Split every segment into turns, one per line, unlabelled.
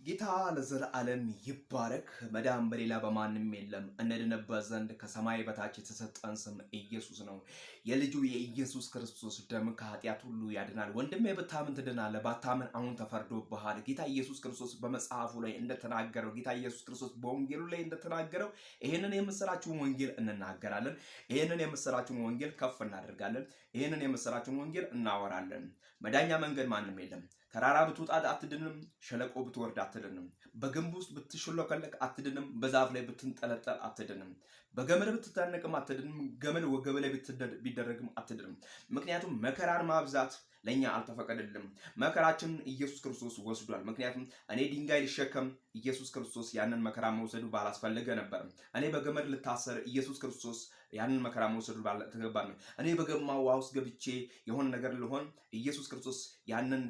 ጌታ ለዘላለም ይባረክ። መዳን በሌላ በማንም የለም። እንድንበት ዘንድ ከሰማይ በታች የተሰጠን ስም ኢየሱስ ነው። የልጁ የኢየሱስ ክርስቶስ ደም ከኃጢአት ሁሉ ያድናል። ወንድሜ ብታምን ትድናለህ፣ ባታምን አሁን ተፈርዶብሃል። ጌታ ኢየሱስ ክርስቶስ በመጽሐፉ ላይ እንደተናገረው፣ ጌታ ኢየሱስ ክርስቶስ በወንጌሉ ላይ እንደተናገረው ይህንን የምስራችሁን ወንጌል እንናገራለን። ይህንን የምስራችሁን ወንጌል ከፍ እናደርጋለን። ይህንን የምስራችሁን ወንጌል እናወራለን። መዳኛ መንገድ ማንም የለም። ተራራ ብትወጣ አትድንም፣ ሸለቆ ብትወርድ አትድንም፣ በግንብ ውስጥ ብትሽሎከለክ አትድንም፣ በዛፍ ላይ ብትንጠለጠል አትድንም፣ በገመድ ብትታነቅም አትድንም፣ ገመድ ወገብ ላይ ቢደረግም አትድንም። ምክንያቱም መከራን ማብዛት ለኛ አልተፈቀደልንም። መከራችን ኢየሱስ ክርስቶስ ወስዷል። ምክንያቱም እኔ ድንጋይ ልሸከም፣ ኢየሱስ ክርስቶስ ያንን መከራ መውሰዱ ባላስፈልገ ነበር። እኔ በገመድ ልታሰር፣ ኢየሱስ ክርስቶስ ያንን መከራ መውሰዱ ባልተገባ ነው። እኔ በገማው ውሃ ውስጥ ገብቼ የሆነ ነገር ልሆን፣ ኢየሱስ ክርስቶስ ያንን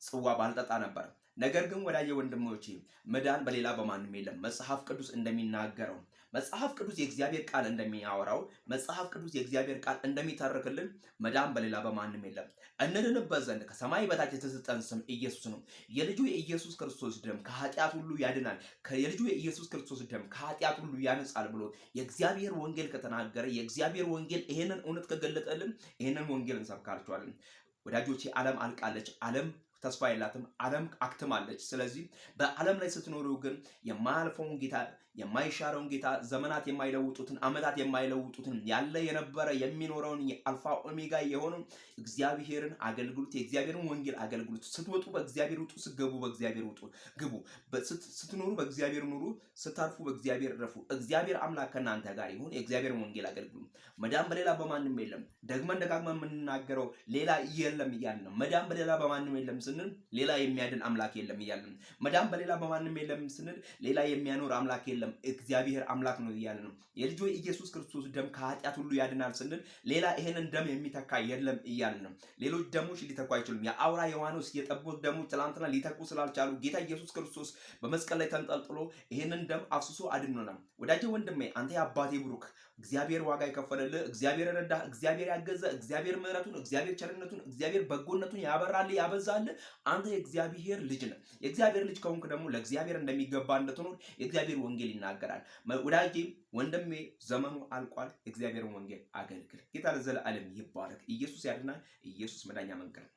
ጽዋ ባልጠጣ ነበር። ነገር ግን ወዳጄ ወንድሞቼ መዳን በሌላ በማንም የለም። መጽሐፍ ቅዱስ እንደሚናገረው፣ መጽሐፍ ቅዱስ የእግዚአብሔር ቃል እንደሚያወራው፣ መጽሐፍ ቅዱስ የእግዚአብሔር ቃል እንደሚተርክልን መዳን በሌላ በማንም የለም። እንድንበት ዘንድ ከሰማይ በታች የተሰጠን ስም ኢየሱስ ነው። የልጁ የኢየሱስ ክርስቶስ ደም ከኃጢአት ሁሉ ያድናል፣ የልጁ የኢየሱስ ክርስቶስ ደም ከኃጢአት ሁሉ ያነጻል ብሎ የእግዚአብሔር ወንጌል ከተናገረ፣ የእግዚአብሔር ወንጌል ይሄንን እውነት ከገለጠልን ይሄንን ወንጌል እንሰብካችኋለን። ወዳጆቼ ዓለም አልቃለች። ዓለም ተስፋ የላትም። ዓለም አክትማለች። ስለዚህ በዓለም ላይ ስትኖሩ ግን የማያልፈውን ጌታ፣ የማይሻረውን ጌታ፣ ዘመናት የማይለውጡትን፣ ዓመታት የማይለውጡትን፣ ያለ የነበረ የሚኖረውን የአልፋ ኦሜጋ የሆነውን እግዚአብሔርን አገልግሉት። የእግዚአብሔርን ወንጌል አገልግሉት። ስትወጡ በእግዚአብሔር ውጡ፣ ስትገቡ በእግዚአብሔር ውጡ ግቡ። ስትኖሩ በእግዚአብሔር ኑሩ፣ ስታርፉ በእግዚአብሔር ረፉ። እግዚአብሔር አምላክ ከእናንተ ጋር ይሁን። የእግዚአብሔርን ወንጌል አገልግሉ። መዳን በሌላ በማንም የለም። ደግመን የምንናገረው ሌላ የለም እያልን ነው። መዳን በሌላ በማንም የለም ስንል ሌላ የሚያድን አምላክ የለም እያልን ነው። መዳን በሌላ በማንም የለም ስንል ሌላ የሚያኖር አምላክ የለም፣ እግዚአብሔር አምላክ ነው እያልን ነው። የልጁ ኢየሱስ ክርስቶስ ደም ከኃጢአት ሁሉ ያድናል ስንል ሌላ ይሄንን ደም የሚተካ የለም እያልን ነው። ሌሎች ደሞች ሊተኩ አይችሉም። የአውራ የዋኖስ የጠቦት ደሞች ትላንትና ሊተኩ ስላልቻሉ ጌታ ኢየሱስ ክርስቶስ በመስቀል ላይ ተንጠልጥሎ ይሄንን ደም አፍስሶ አድኖናል። ወዳጄ ወንድሜ፣ አንተ የአባቴ ብሩክ፣ እግዚአብሔር ዋጋ የከፈለልህ፣ እግዚአብሔር ረዳህ፣ እግዚአብሔር ያገዘ፣ እግዚአብሔር ምሕረቱን፣ እግዚአብሔር ቸርነቱን፣ እግዚአብሔር በጎነቱን ያበራልህ ያበዛልህ አንተ የእግዚአብሔር ልጅ ነህ። የእግዚአብሔር ልጅ ከሆንክ ደግሞ ለእግዚአብሔር እንደሚገባ እንድትኖር የእግዚአብሔር ወንጌል ይናገራል። ወዳጄ ወንድሜ፣ ዘመኑ አልቋል። የእግዚአብሔርን ወንጌል አገልግል። ጌታ ለዘላለም ይባረክ። ኢየሱስ ያድናል። ኢየሱስ መዳኛ መንገድ ነው።